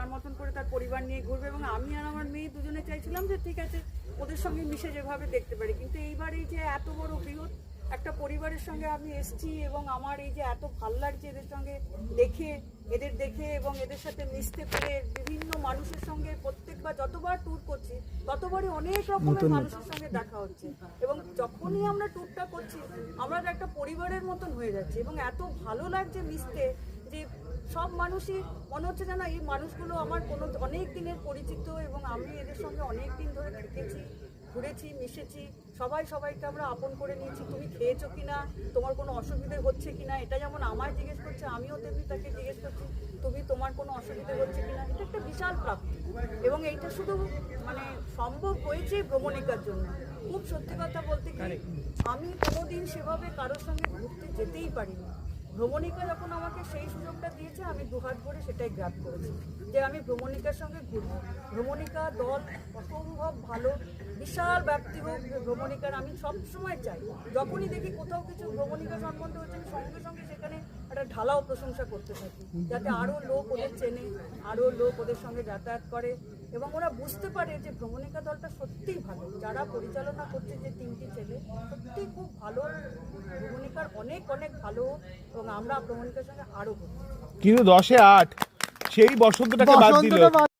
তার মতন করে তার পরিবার নিয়ে ঘুরবে, এবং আমি আর আমার মেয়ে দুজনে চাইছিলাম যে ঠিক আছে ওদের সঙ্গে মিশে যেভাবে দেখতে পারি। কিন্তু এইবার এই যে এত বড় বৃহৎ একটা পরিবারের সঙ্গে আমি এসেছি, এবং আমার এই যে এত ভালো লাগছে এদের সঙ্গে দেখে এবং এদের সাথে মিশতে পেরে, বিভিন্ন মানুষের সঙ্গে প্রত্যেকবার যতবার ট্যুর করছি ততবারই অনেক রকমের মানুষের সঙ্গে দেখা হচ্ছে, এবং যখনই আমরা ট্যুরটা করছি আমরা একটা পরিবারের মতন হয়ে যাচ্ছি, এবং এত ভালো লাগছে মিশতে যে সব মানুষই মনে হচ্ছে যেন এই মানুষগুলো আমার কোনো অনেক দিনের পরিচিত, এবং আমি এদের সঙ্গে অনেক দিন ধরে থেকেছি, ঘুরেছি, মিশেছি, সবাইকে আমরা আপন করে নিয়েছি। তুমি খেয়েছো কিনা, তোমার কোনো অসুবিধে হচ্ছে কিনা, এটা যেমন আমায় জিজ্ঞেস করছে আমিও তেমনি তাকে জিজ্ঞেস করছি তোমার কোনো অসুবিধে হচ্ছে কিনা। এটা একটা বিশাল প্রাপ্তি, এবং এইটা শুধু মানে সম্ভব হয়েছে ভ্রমণিকার জন্য। খুব সত্যি কথা বলতে কি, আমি কোনোদিন সেভাবে কারোর সঙ্গে ঘুরতে যেতেই পারিনি। ভ্রমণিকা যখন আমাকে সেই সুযোগটা দিয়েছে আমি দুহাত ভরে সেটাই গ্রাব করেছি যে আমি ভ্রমণিকার সঙ্গে ঘুরবো। ভ্রমণিকা দল অসম্ভব ভালো, বিশাল ব্যক্তি হোক ভ্রমণিকার আমি সবসময় চাই, যখনই দেখি কোথাও কিছু ভ্রমণিকা সম্বন্ধে হচ্ছে আমি সঙ্গে সঙ্গে সেখানে একটা ঢালাও প্রশংসা করতে থাকি, যাতে আরও লোক ওদের চেনে, আরও লোক ওদের সঙ্গে যাতায়াত করে, এবং ওরা বুঝতে পারে যে ভ্রমণিকা দলটা সত্যিই ভালো। যারা পরিচালনা করছে যে 3টি ছেলে সত্যিই খুব ভালো, ভ্রমণিকার অনেক ভালো, এবং আমরা ভ্রমণিকার সঙ্গে আরও করতে। কিন্তু 10-8 সেই বসন্তটাকে বাদ দিল।